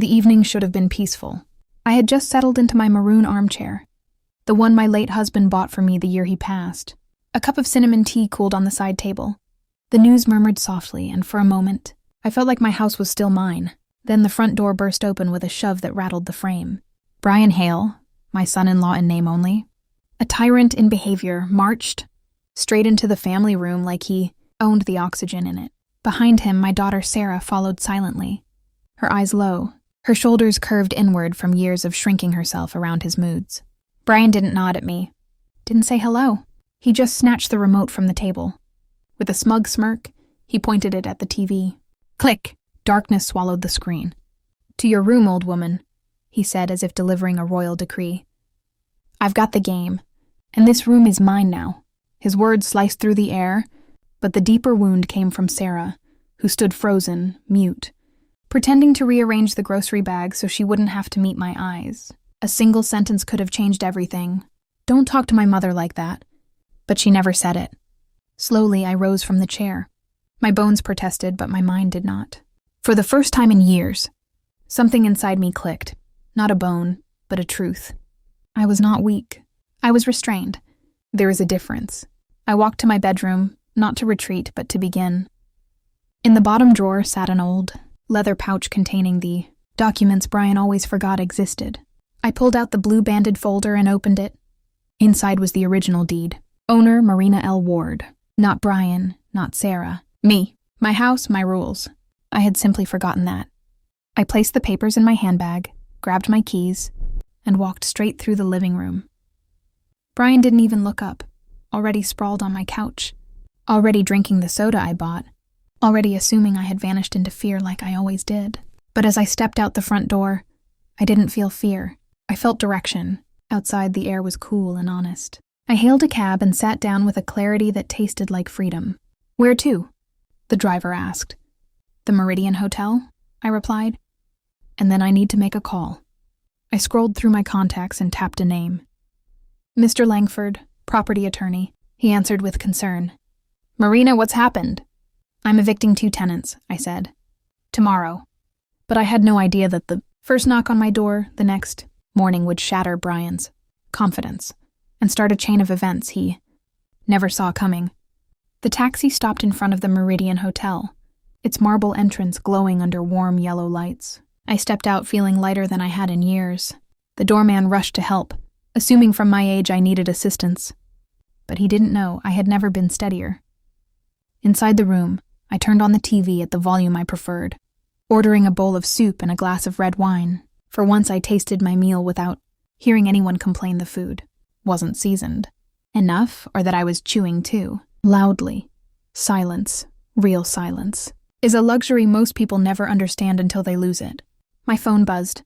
The evening should have been peaceful. I had just settled into my maroon armchair, the one my late husband bought for me the year he passed. A cup of cinnamon tea cooled on the side table. The news murmured softly, and for a moment, I felt like my house was still mine. Then the front door burst open with a shove that rattled the frame. Brian Hale, my son-in-law in name only, a tyrant in behavior, marched straight into the family room like he owned the oxygen in it. Behind him, my daughter Sarah followed silently, her eyes low, her shoulders curved inward from years of shrinking herself around his moods. Brian didn't nod at me, didn't say hello. He just snatched the remote from the table. With a smug smirk, he pointed it at the TV. Click! Darkness swallowed the screen. To your room, old woman, he said as if delivering a royal decree. I've got the game, and this room is mine now. His words sliced through the air, but the deeper wound came from Sarah, who stood frozen, mute, pretending to rearrange the grocery bag so she wouldn't have to meet my eyes. A single sentence could have changed everything. Don't talk to my mother like that. But she never said it. Slowly, I rose from the chair. My bones protested, but my mind did not. For the first time in years, something inside me clicked. Not a bone, but a truth. I was not weak. I was restrained. There is a difference. I walked to my bedroom, not to retreat, but to begin. In the bottom drawer sat an old leather pouch containing the documents Brian always forgot existed. I pulled out the blue-banded folder and opened it. Inside was the original deed. Owner Marina Ward. Not Brian, not Sarah. Me. My house, my rules. I had simply forgotten that. I placed the papers in my handbag, grabbed my keys, and walked straight through the living room. Brian didn't even look up, already sprawled on my couch, already drinking the soda I bought, already assuming I had vanished into fear like I always did. But as I stepped out the front door, I didn't feel fear. I felt direction. Outside, the air was cool and honest. I hailed a cab and sat down with a clarity that tasted like freedom. Where to? The driver asked. The Meridian Hotel, I replied. And then I need to make a call. I scrolled through my contacts and tapped a name. Mr. Langford, property attorney, he answered with concern. Marina, what's happened? I'm evicting 2 tenants, I said. Tomorrow. But I had no idea that the first knock on my door, the next morning, would shatter Brian's confidence and start a chain of events he never saw coming. The taxi stopped in front of the Meridian Hotel, its marble entrance glowing under warm yellow lights. I stepped out feeling lighter than I had in years. The doorman rushed to help, assuming from my age I needed assistance. But he didn't know I had never been steadier. Inside the room, I turned on the TV at the volume I preferred, ordering a bowl of soup and a glass of red wine. For once I tasted my meal without hearing anyone complain the food wasn't seasoned enough, or that I was chewing too loudly. Silence, real silence, is a luxury most people never understand until they lose it. My phone buzzed.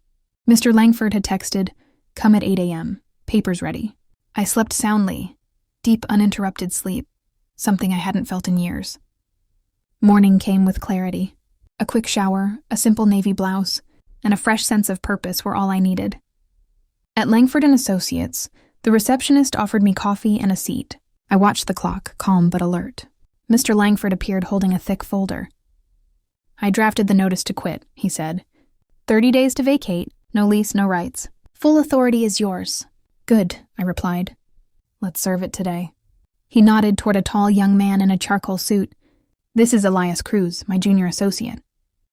Mr. Langford had texted, "Come at 8 a.m. Papers ready." I slept soundly, deep uninterrupted sleep, something I hadn't felt in years. Morning came with clarity. A quick shower, a simple navy blouse, and a fresh sense of purpose were all I needed. At Langford & Associates, the receptionist offered me coffee and a seat. I watched the clock, calm but alert. Mr. Langford appeared holding a thick folder. I drafted the notice to quit, he said. 30 days to vacate, no lease, no rights. Full authority is yours. Good, I replied. Let's serve it today. He nodded toward a tall young man in a charcoal suit. This is Elias Cruz, my junior associate.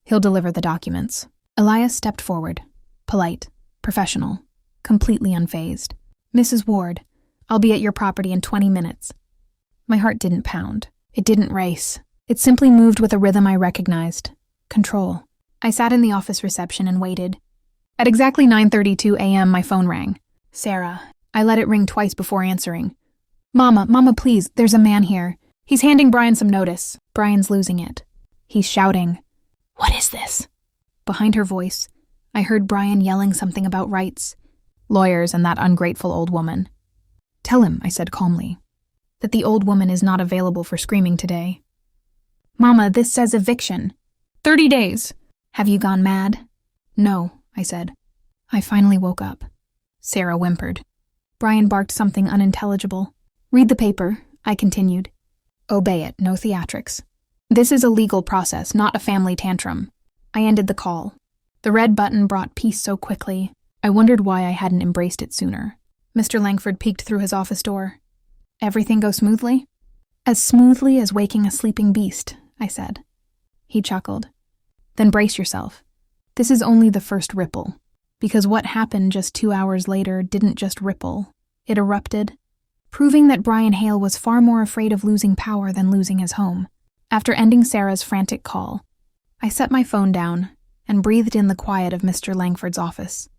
He'll deliver the documents. Elias stepped forward, polite, professional, completely unfazed. Mrs. Ward, I'll be at your property in 20 minutes. My heart didn't pound. It didn't race. It simply moved with a rhythm I recognized. Control. I sat in the office reception and waited. At exactly 9:32 a.m., my phone rang. Sarah. I let it ring twice before answering. Mama, please, there's a man here. He's handing Brian some notice. Brian's losing it. He's shouting. What is this? Behind her voice, I heard Brian yelling something about rights, lawyers, and that ungrateful old woman. Tell him, I said calmly, that the old woman is not available for screaming today. Mama, this says eviction. 30 days. Have you gone mad? No, I said. I finally woke up. Sarah whimpered. Brian barked something unintelligible. Read the paper, I continued. Obey it, no theatrics. This is a legal process, not a family tantrum. I ended the call. The red button brought peace so quickly, I wondered why I hadn't embraced it sooner. Mr. Langford peeked through his office door. Everything go smoothly? As smoothly as waking a sleeping beast, I said. He chuckled. Then brace yourself. This is only the first ripple, because what happened just 2 hours later didn't just ripple, it erupted, proving that Brian Hale was far more afraid of losing power than losing his home. After ending Sarah's frantic call, I set my phone down and breathed in the quiet of Mr. Langford's office.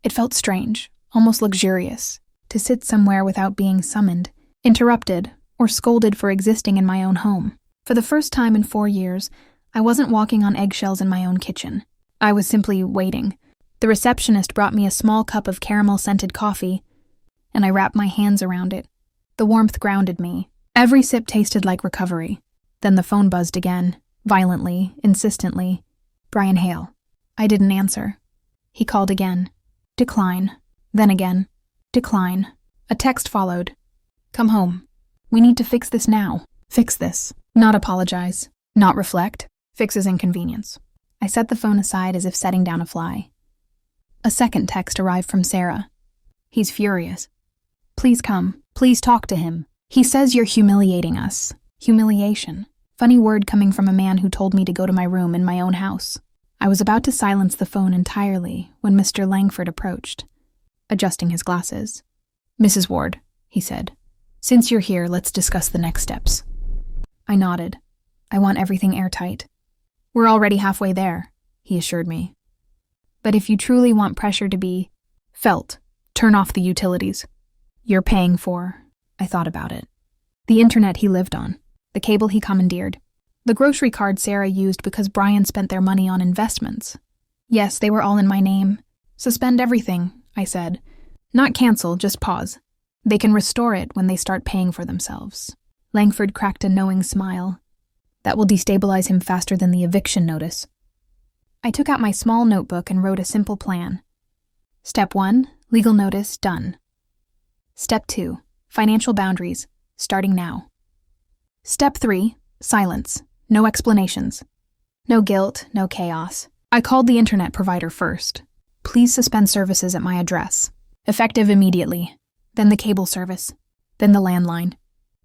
It felt strange, almost luxurious, to sit somewhere without being summoned, interrupted, or scolded for existing in my own home. For the first time in 4 years, I wasn't walking on eggshells in my own kitchen. I was simply waiting. The receptionist brought me a small cup of caramel-scented coffee, and I wrapped my hands around it. The warmth grounded me. Every sip tasted like recovery. Then the phone buzzed again, violently, insistently. Brian Hale. I didn't answer. He called again. Decline. Then again. Decline. A text followed. Come home. We need to fix this now. Fix this. Not apologize. Not reflect. Fix his inconvenience. I set the phone aside as if setting down a fly. A second text arrived from Sarah. He's furious. Please come. Please talk to him. He says you're humiliating us. Humiliation. Funny word coming from a man who told me to go to my room in my own house. I was about to silence the phone entirely when Mr. Langford approached, adjusting his glasses. Mrs. Ward, he said, since you're here, let's discuss the next steps. I nodded. I want everything airtight. We're already halfway there, he assured me. But if you truly want pressure to be felt, turn off the utilities. You're paying for, I thought about it. The internet he lived on, the cable he commandeered, the grocery card Sarah used because Brian spent their money on investments. Yes, they were all in my name. Suspend everything, I said. Not cancel, just pause. They can restore it when they start paying for themselves. Langford cracked a knowing smile. That will destabilize him faster than the eviction notice. I took out my small notebook and wrote a simple plan. Step 1, legal notice, done. Step 2, financial boundaries, starting now. Step 3, silence, no explanations. No guilt, no chaos. I called the internet provider first. Please suspend services at my address. Effective immediately. Then the cable service. Then the landline.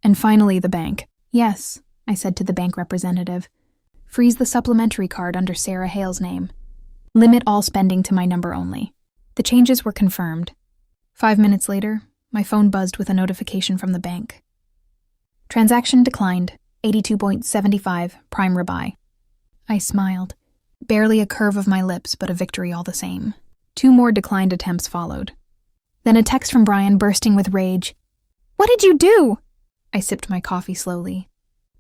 And finally the bank. Yes, I said to the bank representative. Freeze the supplementary card under Sarah Hale's name. Limit all spending to my number only. The changes were confirmed. 5 minutes later, my phone buzzed with a notification from the bank. Transaction declined, 82.75 prime rebuy. I smiled. Barely a curve of my lips, but a victory all the same. 2 more declined attempts followed. Then a text from Brian bursting with rage. What did you do? I sipped my coffee slowly,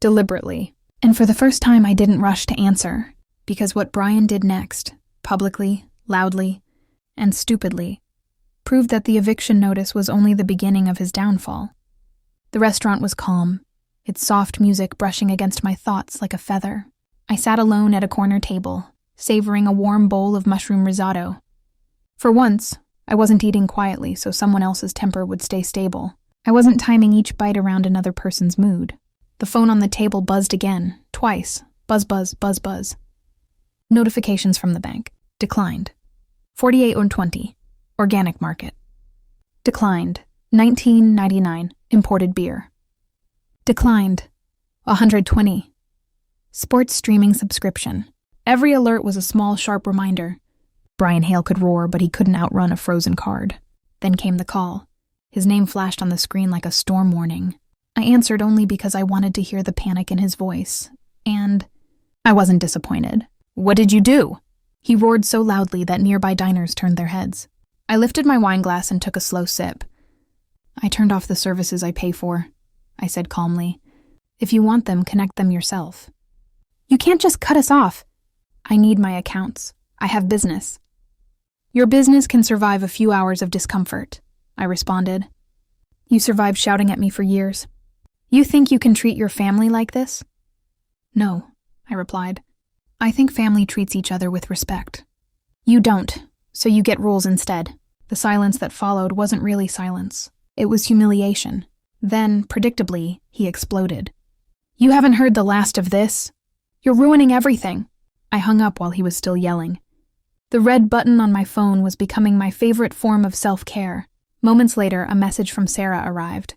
deliberately, and for the first time I didn't rush to answer, because what Brian did next, publicly, loudly, and stupidly, proved that the eviction notice was only the beginning of his downfall. The restaurant was calm, its soft music brushing against my thoughts like a feather. I sat alone at a corner table, savoring a warm bowl of mushroom risotto. For once, I wasn't eating quietly so someone else's temper would stay stable. I wasn't timing each bite around another person's mood. The phone on the table buzzed again, twice. Buzz, buzz, buzz, buzz. Notifications from the bank. Declined. 48.20. Organic market. Declined. 19.99. Imported beer. Declined. 120. Sports streaming subscription. Every alert was a small, sharp reminder. Brian Hale could roar, but he couldn't outrun a frozen card. Then came the call. His name flashed on the screen like a storm warning. I answered only because I wanted to hear the panic in his voice. And I wasn't disappointed. What did you do? He roared so loudly that nearby diners turned their heads. I lifted my wine glass and took a slow sip. I turned off the services I pay for, I said calmly. If you want them, connect them yourself. You can't just cut us off. I need my accounts. I have business. Your business can survive a few hours of discomfort, I responded. You survived shouting at me for years. You think you can treat your family like this? No, I replied. I think family treats each other with respect. You don't, so you get rules instead. The silence that followed wasn't really silence. It was humiliation. Then, predictably, he exploded. You haven't heard the last of this. You're ruining everything. I hung up while he was still yelling. The red button on my phone was becoming my favorite form of self-care. Moments later, a message from Sarah arrived.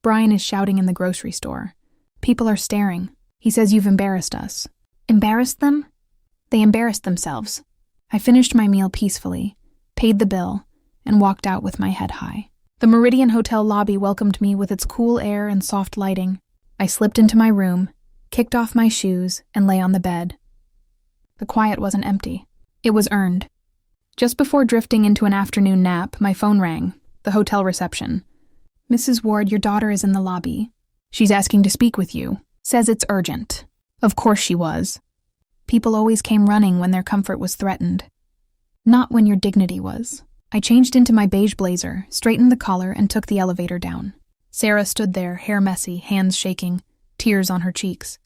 Brian is shouting in the grocery store. People are staring. He says you've embarrassed us. Embarrassed them? They embarrassed themselves. I finished my meal peacefully, paid the bill, and walked out with my head high. The Meridian Hotel lobby welcomed me with its cool air and soft lighting. I slipped into my room, kicked off my shoes, and lay on the bed. The quiet wasn't empty. It was earned. Just before drifting into an afternoon nap, my phone rang, the hotel reception. Mrs. Ward, your daughter is in the lobby. She's asking to speak with you. Says it's urgent. Of course she was. People always came running when their comfort was threatened. Not when your dignity was. I changed into my beige blazer, straightened the collar, and took the elevator down. Sarah stood there, hair messy, hands shaking, tears on her cheeks.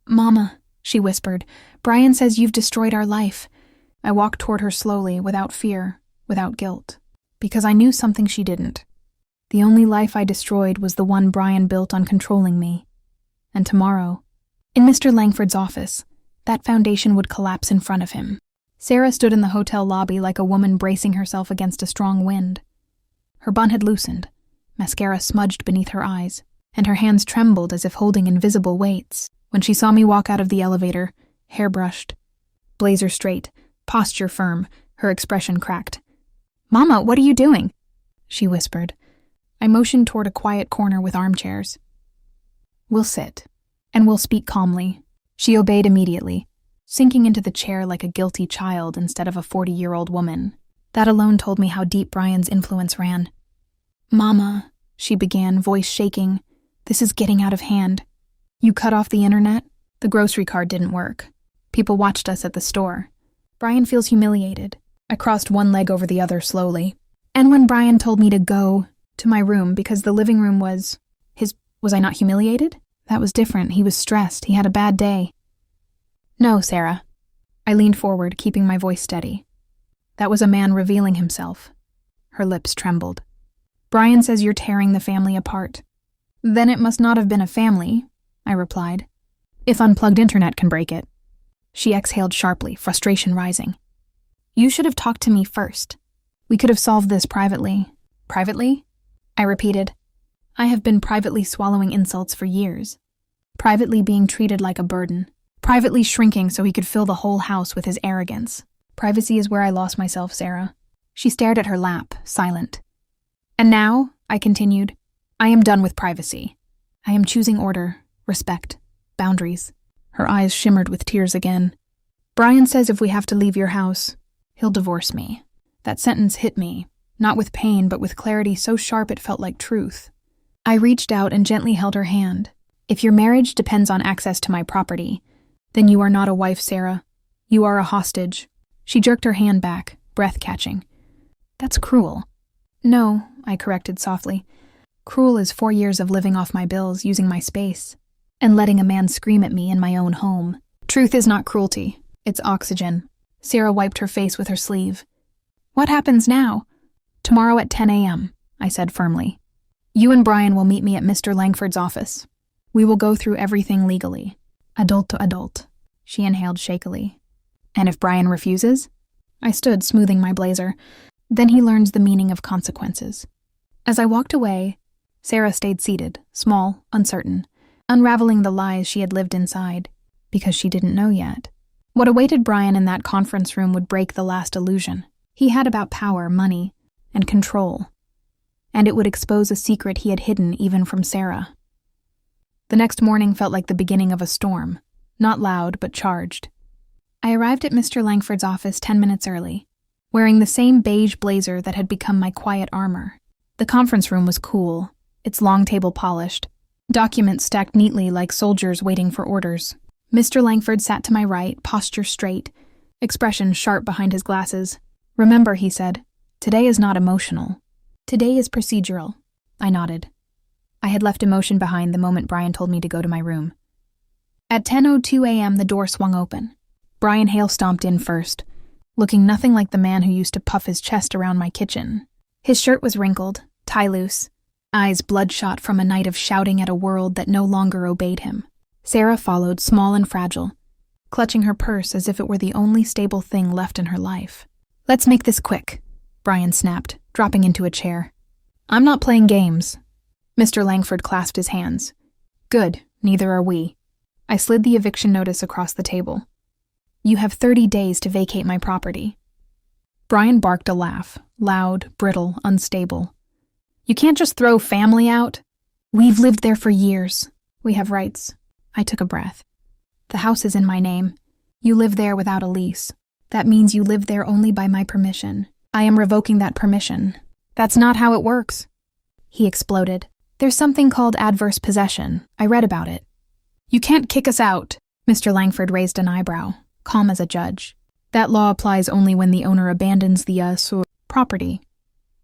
Mama, she whispered, Brian says you've destroyed our life. I walked toward her slowly, without fear, without guilt, because I knew something she didn't. The only life I destroyed was the one Brian built on controlling me. And tomorrow, in Mr. Langford's office, that foundation would collapse in front of him. Sarah stood in the hotel lobby like a woman bracing herself against a strong wind. Her bun had loosened, mascara smudged beneath her eyes, and her hands trembled as if holding invisible weights. When she saw me walk out of the elevator, hair brushed, blazer straight, posture firm, her expression cracked. Mama, what are you doing? She whispered. I motioned toward a quiet corner with armchairs. We'll sit, and we'll speak calmly. She obeyed immediately, sinking into the chair like a guilty child instead of a 40-year-old woman. That alone told me how deep Brian's influence ran. Mama, she began, voice shaking, this is getting out of hand. You cut off the internet? The grocery card didn't work. People watched us at the store. Brian feels humiliated. I crossed one leg over the other slowly. And when Brian told me to go to my room because the living room was his, was I not humiliated? That was different. He was stressed. He had a bad day. No, Sarah. I leaned forward, keeping my voice steady. That was a man revealing himself. Her lips trembled. Brian says you're tearing the family apart. Then it must not have been a family, I replied. If unplugged internet can break it. She exhaled sharply, frustration rising. You should have talked to me first. We could have solved this privately. Privately? I repeated. I have been privately swallowing insults for years. Privately being treated like a burden. Privately shrinking so he could fill the whole house with his arrogance. Privacy is where I lost myself, Sarah. She stared at her lap, silent. And now, I continued, I am done with privacy. I am choosing order, respect, boundaries. Her eyes shimmered with tears again. Brian says if we have to leave your house, he'll divorce me. That sentence hit me, not with pain, but with clarity so sharp it felt like truth. I reached out and gently held her hand. If your marriage depends on access to my property, then you are not a wife, Sarah. You are a hostage. She jerked her hand back, breath catching. That's cruel. No, I corrected softly. Cruel is 4 years of living off my bills, using my space, and letting a man scream at me in my own home. Truth is not cruelty. It's oxygen. Sarah wiped her face with her sleeve. What happens now? Tomorrow at 10 a.m., I said firmly. You and Brian will meet me at Mr. Langford's office. We will go through everything legally. Adult to adult. She inhaled shakily. And if Brian refuses? I stood, smoothing my blazer. Then he learns the meaning of consequences. As I walked away, Sarah stayed seated, small, uncertain, unraveling the lies she had lived inside, because she didn't know yet. What awaited Brian in that conference room would break the last illusion he had about power, money, and control, and it would expose a secret he had hidden even from Sarah. The next morning felt like the beginning of a storm, not loud but charged. I arrived at Mr. Langford's office 10 minutes early, wearing the same beige blazer that had become my quiet armor. The conference room was cool, its long table polished, documents stacked neatly like soldiers waiting for orders. Mr. Langford sat to my right, posture straight, expression sharp behind his glasses. Remember, he said, today is not emotional. Today is procedural. I nodded. I had left emotion behind the moment Brian told me to go to my room. At 10:02 a.m., the door swung open. Brian Hale stomped in first, looking nothing like the man who used to puff his chest around my kitchen. His shirt was wrinkled, tie loose, eyes bloodshot from a night of shouting at a world that no longer obeyed him. Sarah followed, small and fragile, clutching her purse as if it were the only stable thing left in her life. "Let's make this quick," Brian snapped, dropping into a chair. "I'm not playing games." Mr. Langford clasped his hands. "Good, neither are we." I slid the eviction notice across the table. "You have 30 days to vacate my property." Brian barked a laugh, loud, brittle, unstable. "You can't just throw family out." "We've lived there for years. We have rights." I took a breath. "The house is in my name. You live there without a lease. That means you live there only by my permission. I am revoking that permission." "That's not how it works." He exploded. "There's something called adverse possession. I read about it." "You can't kick us out." Mr. Langford raised an eyebrow, calm as a judge. "That law applies only when the owner abandons the property.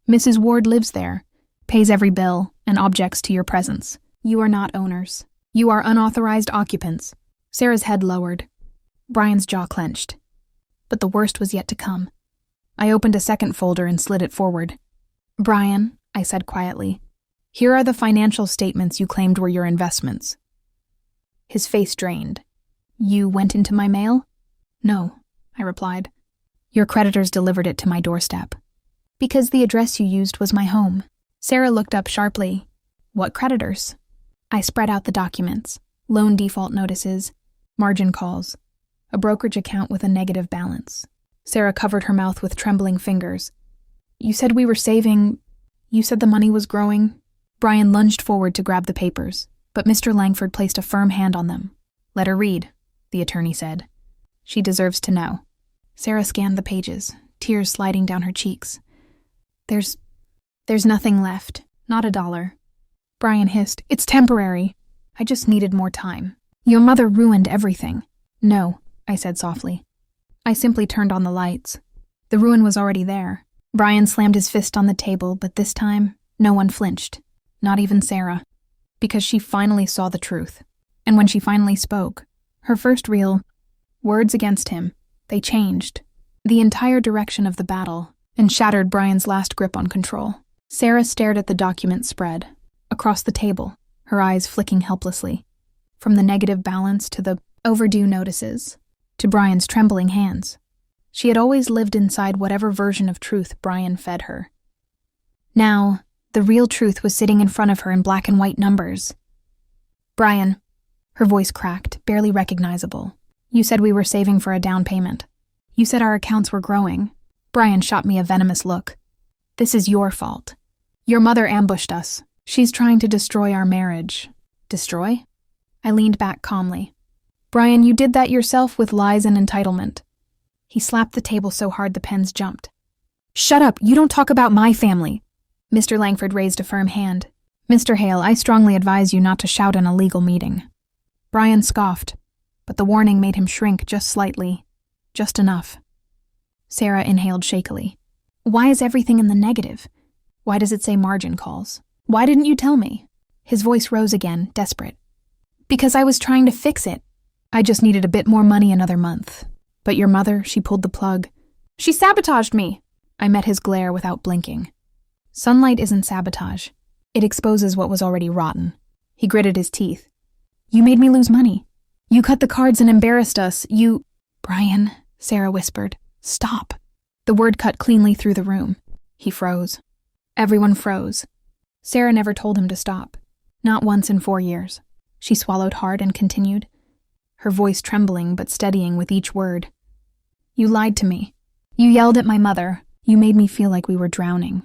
Mrs. Ward lives there, pays every bill, and objects to your presence. You are not owners. You are unauthorized occupants." Sarah's head lowered. Brian's jaw clenched. But the worst was yet to come. I opened a second folder and slid it forward. "Brian," I said quietly, "here are the financial statements you claimed were your investments." His face drained. "You went into my mail?" "No," I replied. "Your creditors delivered it to my doorstep." "Because the address you used was my home." Sarah looked up sharply. "What creditors?" I spread out the documents: loan default notices, margin calls, a brokerage account with a negative balance. Sarah covered her mouth with trembling fingers. "You said we were saving. You said the money was growing." Brian lunged forward to grab the papers, but Mr. Langford placed a firm hand on them. "Let her read," the attorney said. "She deserves to know." Sarah scanned the pages, tears sliding down her cheeks. There's nothing left, not a dollar." Brian hissed, "It's temporary. I just needed more time. Your mother ruined everything." "No," I said softly. "I simply turned on the lights. The ruin was already there." Brian slammed his fist on the table, but this time, no one flinched. Not even Sarah. Because she finally saw the truth. And when she finally spoke, her first real words against him, they changed the entire direction of the battle and shattered Brian's last grip on control. Sarah stared at the document spread, across the table, her eyes flicking helplessly. From the negative balance to the overdue notices, to Brian's trembling hands. She had always lived inside whatever version of truth Brian fed her. Now, the real truth was sitting in front of her in black and white numbers. "Brian," her voice cracked, barely recognizable. "You said we were saving for a down payment. You said our accounts were growing." Brian shot me a venomous look. "This is your fault. Your mother ambushed us. She's trying to destroy our marriage." "Destroy?" I leaned back calmly. "Brian, you did that yourself with lies and entitlement." He slapped the table so hard the pens jumped. "Shut up! You don't talk about my family!" Mr. Langford raised a firm hand. "Mr. Hale, I strongly advise you not to shout in a legal meeting." Brian scoffed, but the warning made him shrink just slightly. Just enough. Sarah inhaled shakily. "Why is everything in the negative? Why does it say margin calls? Why didn't you tell me?" His voice rose again, desperate. "Because I was trying to fix it. I just needed a bit more money another month. But your mother, she pulled the plug. She sabotaged me." I met his glare without blinking. Sunlight isn't sabotage. It exposes what was already rotten. He gritted his teeth. "You made me lose money. You cut the cards and embarrassed us. You—" "Brian," Sarah whispered. "Stop." The word cut cleanly through the room. He froze. Everyone froze. Sarah never told him to stop. Not once in 4 years. She swallowed hard and continued, her voice trembling but steadying with each word. "You lied to me. You yelled at my mother. You made me feel like we were drowning.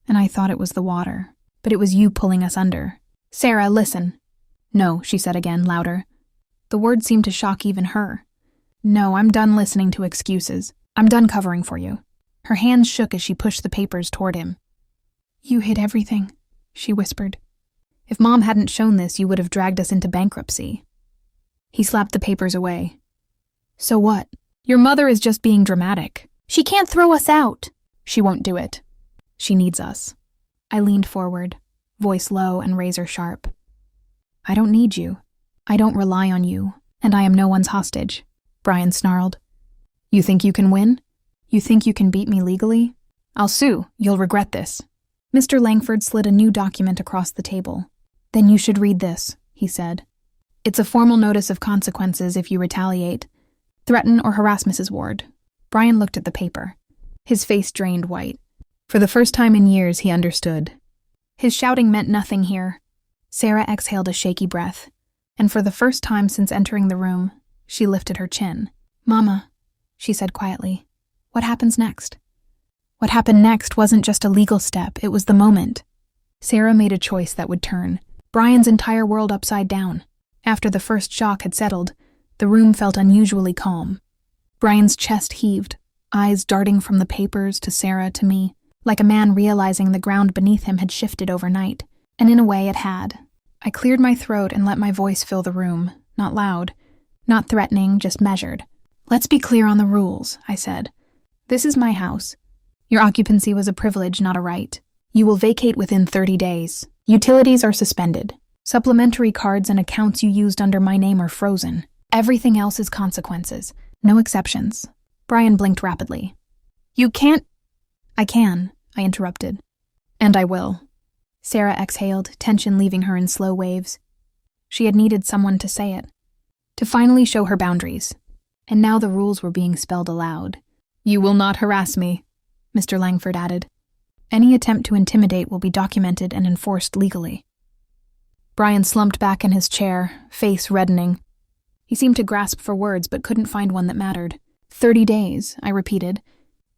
And I thought it was the water. But it was you pulling us under. Sarah, listen." "No," she said again, louder. The word seemed to shock even her. "No, I'm done listening to excuses. I'm done covering for you." Her hands shook as she pushed the papers toward him. "You hid everything," she whispered. "If Mom hadn't shown this, you would have dragged us into bankruptcy." He slapped the papers away. "So what? Your mother is just being dramatic. She can't throw us out." "She won't do it. She needs us." I leaned forward, voice low and razor sharp. "I don't need you. I don't rely on you, and I am no one's hostage," Brian snarled. "You think you can win? You think you can beat me legally? I'll sue. You'll regret this." Mr. Langford slid a new document across the table. "Then you should read this," he said. "It's a formal notice of consequences if you retaliate. Threaten or harass Mrs. Ward. Brian looked at the paper. His face drained white. For the first time in years, he understood. His shouting meant nothing here. Sarah exhaled a shaky breath, and for the first time since entering the room, she lifted her chin. "Mama," she said quietly, "what happens next?" What happened next wasn't just a legal step, it was the moment. Sarah made a choice that would turn Brian's entire world upside down. After the first shock had settled, the room felt unusually calm. Brian's chest heaved, eyes darting from the papers to Sarah to me, like a man realizing the ground beneath him had shifted overnight. And in a way it had. I cleared my throat and let my voice fill the room, not loud, not threatening, just measured. "Let's be clear on the rules," I said. "This is my house. Your occupancy was a privilege, not a right. You will vacate within 30 days. Utilities are suspended. Supplementary cards and accounts you used under my name are frozen. Everything else is consequences. No exceptions." Brian blinked rapidly. "You can't—" "I can," I interrupted. "And I will." Sarah exhaled, tension leaving her in slow waves. She had needed someone to say it, to finally show her boundaries. And now the rules were being spelled aloud. "You will not harass me," Mr. Langford added. "Any attempt to intimidate will be documented and enforced legally." Brian slumped back in his chair, face reddening. He seemed to grasp for words but couldn't find one that mattered. 30 days, I repeated.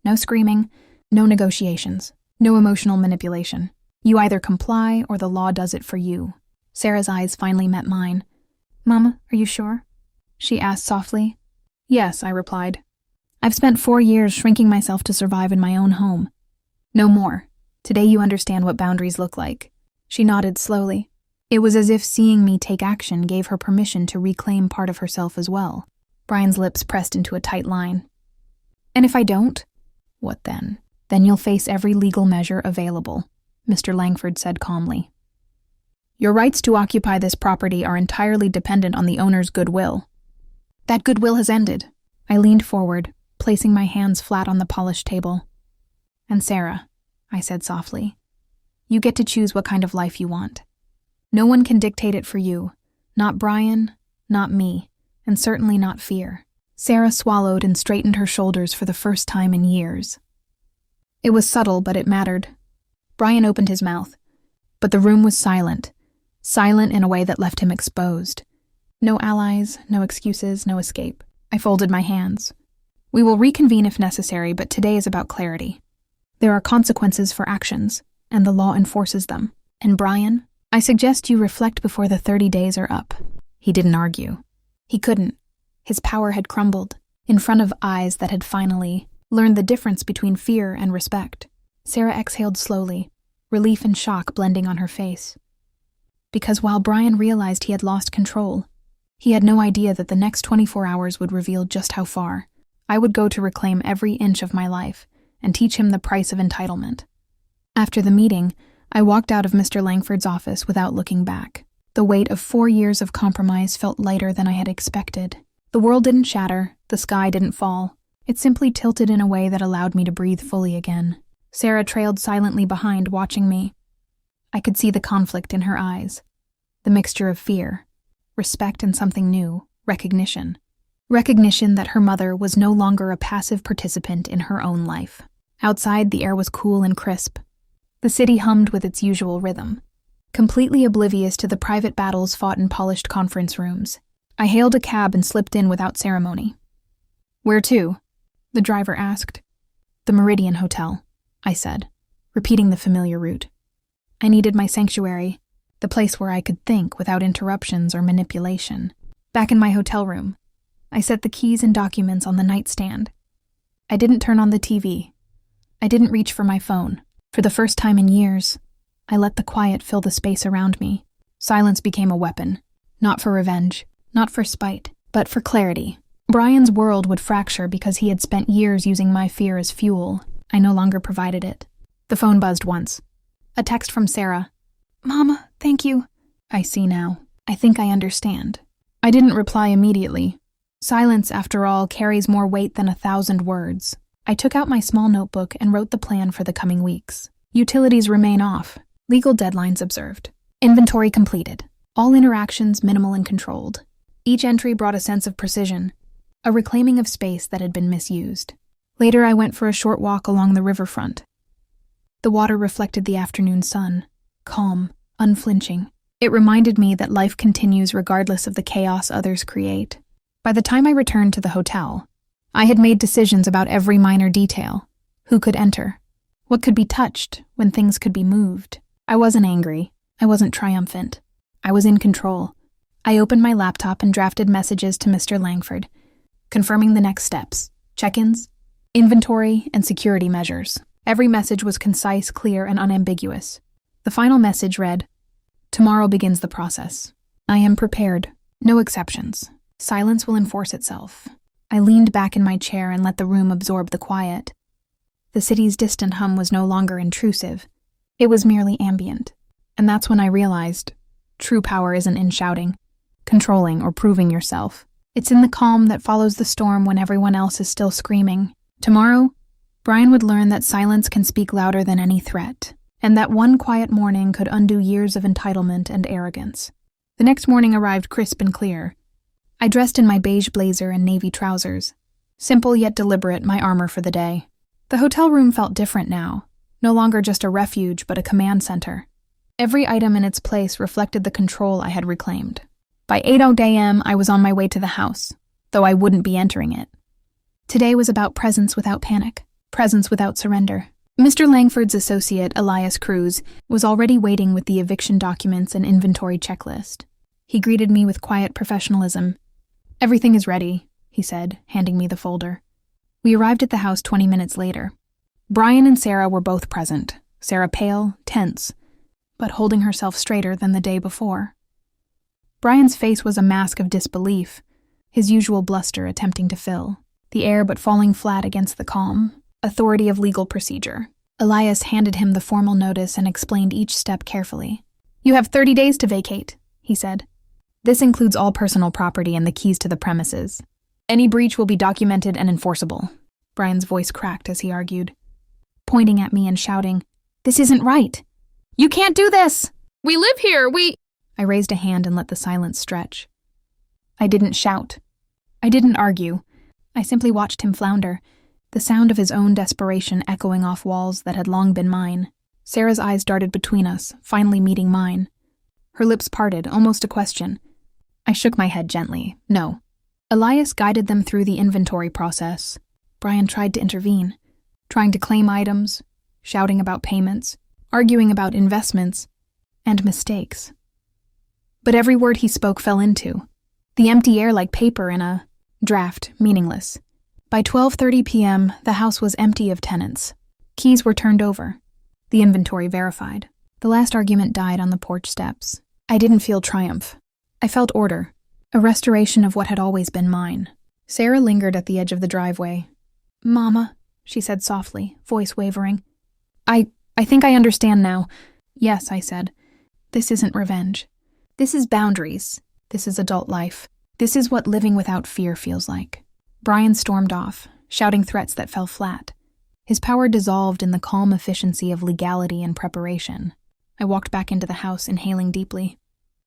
No screaming, no negotiations, no emotional manipulation. You either comply or the law does it for you. Sarah's eyes finally met mine. "Mama, are you sure?" she asked softly. "Yes," I replied. "I've spent 4 years shrinking myself to survive in my own home. No more. Today you understand what boundaries look like." She nodded slowly. It was as if seeing me take action gave her permission to reclaim part of herself as well. Brian's lips pressed into a tight line. "And if I don't?" "What then?" "Then you'll face every legal measure available," Mr. Langford said calmly. "Your rights to occupy this property are entirely dependent on the owner's goodwill. That goodwill has ended." I leaned forward, placing my hands flat on the polished table. "And Sarah," I said softly, "you get to choose what kind of life you want. No one can dictate it for you. Not Brian, not me, and certainly not fear." Sarah swallowed and straightened her shoulders for the first time in years. It was subtle, but it mattered. Brian opened his mouth, but the room was silent in a way that left him exposed. No allies, no excuses, no escape. I folded my hands. "We will reconvene if necessary, but today is about clarity. There are consequences for actions, and the law enforces them. And Brian, I suggest you reflect before the 30 days are up." He didn't argue. He couldn't. His power had crumbled, in front of eyes that had finally learned the difference between fear and respect. Sarah exhaled slowly, relief and shock blending on her face. Because while Brian realized he had lost control, he had no idea that the next 24 hours would reveal just how far I would go to reclaim every inch of my life and teach him the price of entitlement. After the meeting, I walked out of Mr. Langford's office without looking back. The weight of 4 years of compromise felt lighter than I had expected. The world didn't shatter, the sky didn't fall. It simply tilted in a way that allowed me to breathe fully again. Sarah trailed silently behind, watching me. I could see the conflict in her eyes, the mixture of fear, respect, and something new, recognition. Recognition that her mother was no longer a passive participant in her own life. Outside, the air was cool and crisp. The city hummed with its usual rhythm, completely oblivious to the private battles fought in polished conference rooms. I hailed a cab and slipped in without ceremony. "Where to?" the driver asked. "The Meridian Hotel," I said, repeating the familiar route. I needed my sanctuary, the place where I could think without interruptions or manipulation. Back in my hotel room, I set the keys and documents on the nightstand. I didn't turn on the TV. I didn't reach for my phone. For the first time in years, I let the quiet fill the space around me. Silence became a weapon, not for revenge, not for spite, but for clarity. Brian's world would fracture because he had spent years using my fear as fuel. I no longer provided it. The phone buzzed once. A text from Sarah. "Mama, thank you." I see now. I think I understand. I didn't reply immediately. Silence, after all, carries more weight than 1,000 words. I took out my small notebook and wrote the plan for the coming weeks. Utilities remain off. Legal deadlines observed. Inventory completed. All interactions minimal and controlled. Each entry brought a sense of precision. a reclaiming of space that had been misused. Later, I went for a short walk along the riverfront. The water reflected the afternoon sun, calm, unflinching. It reminded me that life continues regardless of the chaos others create. By the time I returned to the hotel, I had made decisions about every minor detail. Who could enter? What could be touched when things could be moved? I wasn't angry. I wasn't triumphant. I was in control. I opened my laptop and drafted messages to Mr. Langford, confirming the next steps, check-ins, inventory, and security measures. Every message was concise, clear, and unambiguous. The final message read, "Tomorrow begins the process. I am prepared. No exceptions. Silence will enforce itself." I leaned back in my chair and let the room absorb the quiet. The city's distant hum was no longer intrusive. It was merely ambient. And that's when I realized, true power isn't in shouting, controlling, or proving yourself. It's in the calm that follows the storm when everyone else is still screaming. Tomorrow, Brian would learn that silence can speak louder than any threat, and that one quiet morning could undo years of entitlement and arrogance. The next morning arrived crisp and clear. I dressed in my beige blazer and navy trousers. Simple yet deliberate, my armor for the day. The hotel room felt different now, no longer just a refuge but a command center. Every item in its place reflected the control I had reclaimed. By 8:00 a.m., I was on my way to the house, though I wouldn't be entering it. Today was about presence without panic, presence without surrender. Mr. Langford's associate, Elias Cruz, was already waiting with the eviction documents and inventory checklist. He greeted me with quiet professionalism. "Everything is ready," he said, handing me the folder. We arrived at the house 20 minutes later. Brian and Sarah were both present, Sarah pale, tense, but holding herself straighter than the day before. Brian's face was a mask of disbelief, his usual bluster attempting to fill the air but falling flat against the calm authority of legal procedure. Elias handed him the formal notice and explained each step carefully. "You have 30 days to vacate," he said. "This includes all personal property and the keys to the premises. Any breach will be documented and enforceable." Brian's voice cracked as he argued, pointing at me and shouting, "This isn't right. You can't do this! We live here, I raised a hand and let the silence stretch. I didn't shout. I didn't argue. I simply watched him flounder, the sound of his own desperation echoing off walls that had long been mine. Sarah's eyes darted between us, finally meeting mine. Her lips parted, almost a question. I shook my head gently. No. Elias guided them through the inventory process. Brian tried to intervene, trying to claim items, shouting about payments, arguing about investments, and mistakes. But every word he spoke fell into the empty air like paper in a draft, meaningless. By 12:30 p.m., the house was empty of tenants. Keys were turned over. The inventory verified. The last argument died on the porch steps. I didn't feel triumph. I felt order, a restoration of what had always been mine. Sarah lingered at the edge of the driveway. "Mama," she said softly, voice wavering. I think I understand now." "Yes," I said. "This isn't revenge. This is boundaries. This is adult life. This is what living without fear feels like." Brian stormed off, shouting threats that fell flat. His power dissolved in the calm efficiency of legality and preparation. I walked back into the house, inhaling deeply.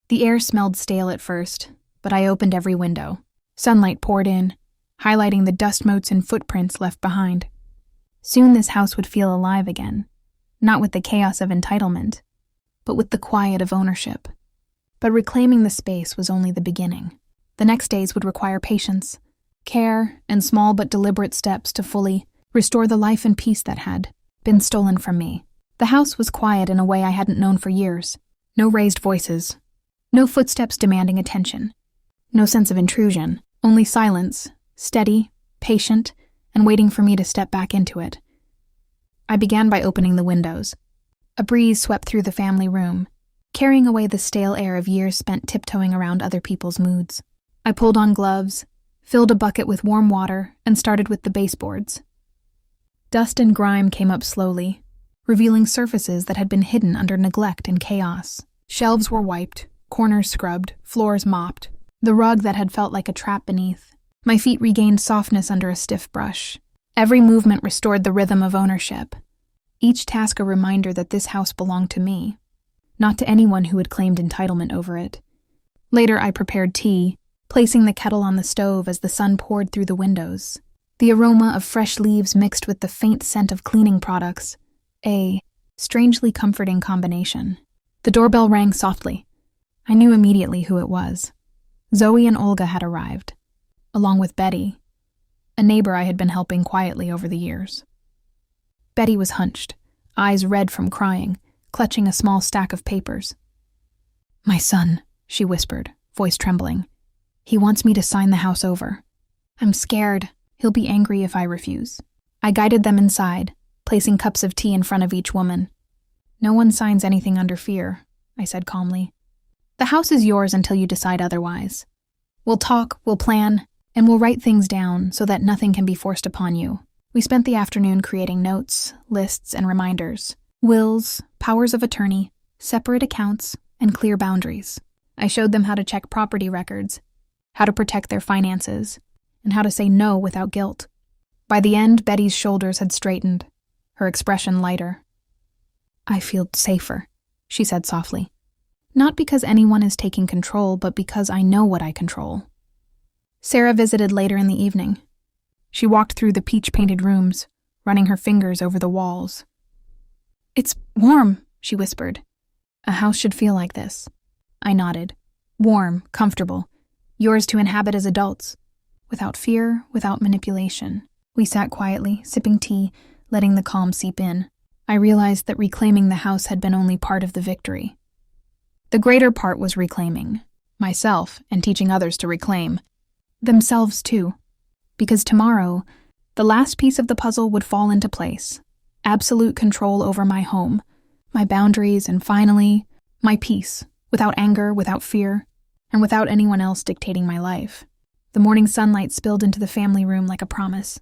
The air smelled stale at first, but I opened every window. Sunlight poured in, highlighting the dust motes and footprints left behind. Soon this house would feel alive again, not with the chaos of entitlement, but with the quiet of ownership. But reclaiming the space was only the beginning. The next days would require patience, care, and small but deliberate steps to fully restore the life and peace that had been stolen from me. The house was quiet in a way I hadn't known for years. No raised voices. No footsteps demanding attention. No sense of intrusion. Only silence, steady, patient, and waiting for me to step back into it. I began by opening the windows. A breeze swept through the family room, carrying away the stale air of years spent tiptoeing around other people's moods. I pulled on gloves, filled a bucket with warm water, and started with the baseboards. Dust and grime came up slowly, revealing surfaces that had been hidden under neglect and chaos. Shelves were wiped, corners scrubbed, floors mopped, the rug that had felt like a trap beneath. My feet regained softness under a stiff brush. Every movement restored the rhythm of ownership. Each task a reminder that this house belonged to me, not to anyone who had claimed entitlement over it. Later, I prepared tea, placing the kettle on the stove as the sun poured through the windows. The aroma of fresh leaves mixed with the faint scent of cleaning products, a strangely comforting combination. The doorbell rang softly. I knew immediately who it was. Zoe and Olga had arrived, along with Betty, a neighbor I had been helping quietly over the years. Betty was hunched, eyes red from crying, clutching a small stack of papers. "My son," she whispered, voice trembling. "He wants me to sign the house over. I'm scared. He'll be angry if I refuse." I guided them inside, placing cups of tea in front of each woman. "No one signs anything under fear," I said calmly. "The house is yours until you decide otherwise. We'll talk, we'll plan, and we'll write things down so that nothing can be forced upon you." We spent the afternoon creating notes, lists, and reminders. Wills, powers of attorney, separate accounts, and clear boundaries. I showed them how to check property records, how to protect their finances, and how to say no without guilt. By the end, Betty's shoulders had straightened, her expression lighter. "I feel safer," she said softly. "Not because anyone is taking control, but because I know what I control." Sarah visited later in the evening. She walked through the peach-painted rooms, running her fingers over the walls. "It's warm," she whispered. "A house should feel like this." I nodded. "Warm, comfortable, yours to inhabit as adults, without fear, without manipulation." We sat quietly, sipping tea, letting the calm seep in. I realized that reclaiming the house had been only part of the victory. The greater part was reclaiming myself and teaching others to reclaim themselves too. Because tomorrow, the last piece of the puzzle would fall into place. Absolute control over my home, my boundaries, and finally, my peace, without anger, without fear, and without anyone else dictating my life. The morning sunlight spilled into the family room like a promise.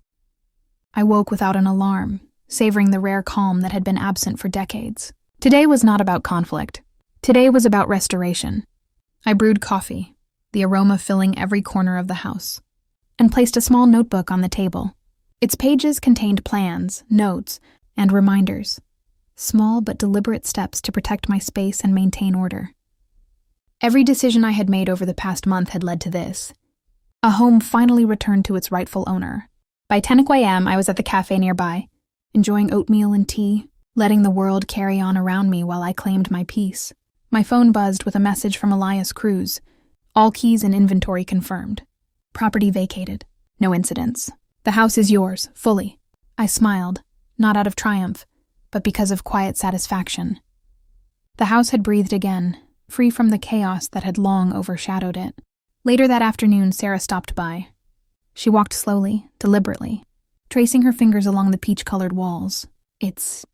I woke without an alarm, savoring the rare calm that had been absent for decades. Today was not about conflict. Today was about restoration. I brewed coffee, the aroma filling every corner of the house, and placed a small notebook on the table. Its pages contained plans, notes, and reminders, small but deliberate steps to protect my space and maintain order. Every decision I had made over the past month had led to this. A home finally returned to its rightful owner. By 10 a.m., I was at the cafe nearby, enjoying oatmeal and tea, letting the world carry on around me while I claimed my peace. My phone buzzed with a message from Elias Cruz. All keys and inventory confirmed. Property vacated. No incidents. The house is yours, fully. I smiled, not out of triumph, but because of quiet satisfaction. The house had breathed again, free from the chaos that had long overshadowed it. Later that afternoon, Sarah stopped by. She walked slowly, deliberately, tracing her fingers along the peach-colored walls. "It's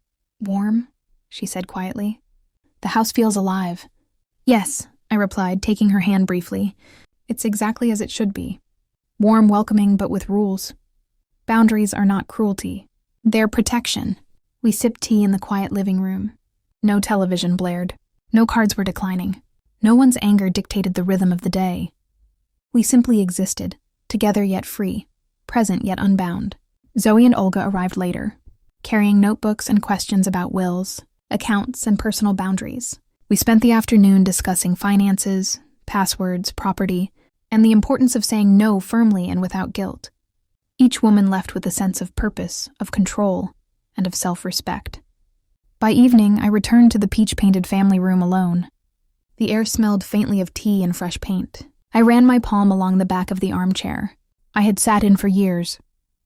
warm," she said quietly. "The house feels alive." "Yes," I replied, taking her hand briefly. "It's exactly as it should be. Warm, welcoming, but with rules. Boundaries are not cruelty. They're protection." We sipped tea in the quiet living room. No television blared. No cards were declining. No one's anger dictated the rhythm of the day. We simply existed, together yet free, present yet unbound. Zoe and Olga arrived later, carrying notebooks and questions about wills, accounts, and personal boundaries. We spent the afternoon discussing finances, passwords, property, and the importance of saying no firmly and without guilt. Each woman left with a sense of purpose, of control, and of self-respect. By evening, I returned to the peach-painted family room alone. The air smelled faintly of tea and fresh paint. I ran my palm along the back of the armchair I had sat in for years,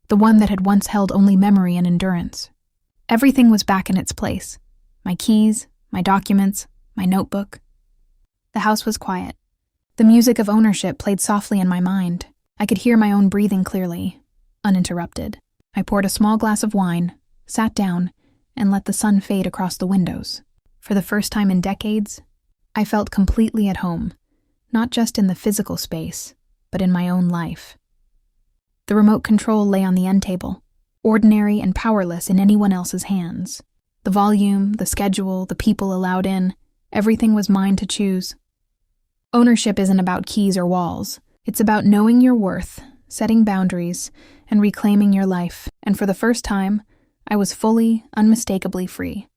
the one that had once held only memory and endurance. Everything was back in its place. My keys, my documents, my notebook. The house was quiet. The music of ownership played softly in my mind. I could hear my own breathing clearly, uninterrupted. I poured a small glass of wine, sat down, and let the sun fade across the windows. For the first time in decades, I felt completely at home, not just in the physical space, but in my own life. The remote control lay on the end table, ordinary and powerless in anyone else's hands. The volume, the schedule, the people allowed in, everything was mine to choose. Ownership isn't about keys or walls. It's about knowing your worth, setting boundaries, and reclaiming your life. And for the first time, I was fully, unmistakably free.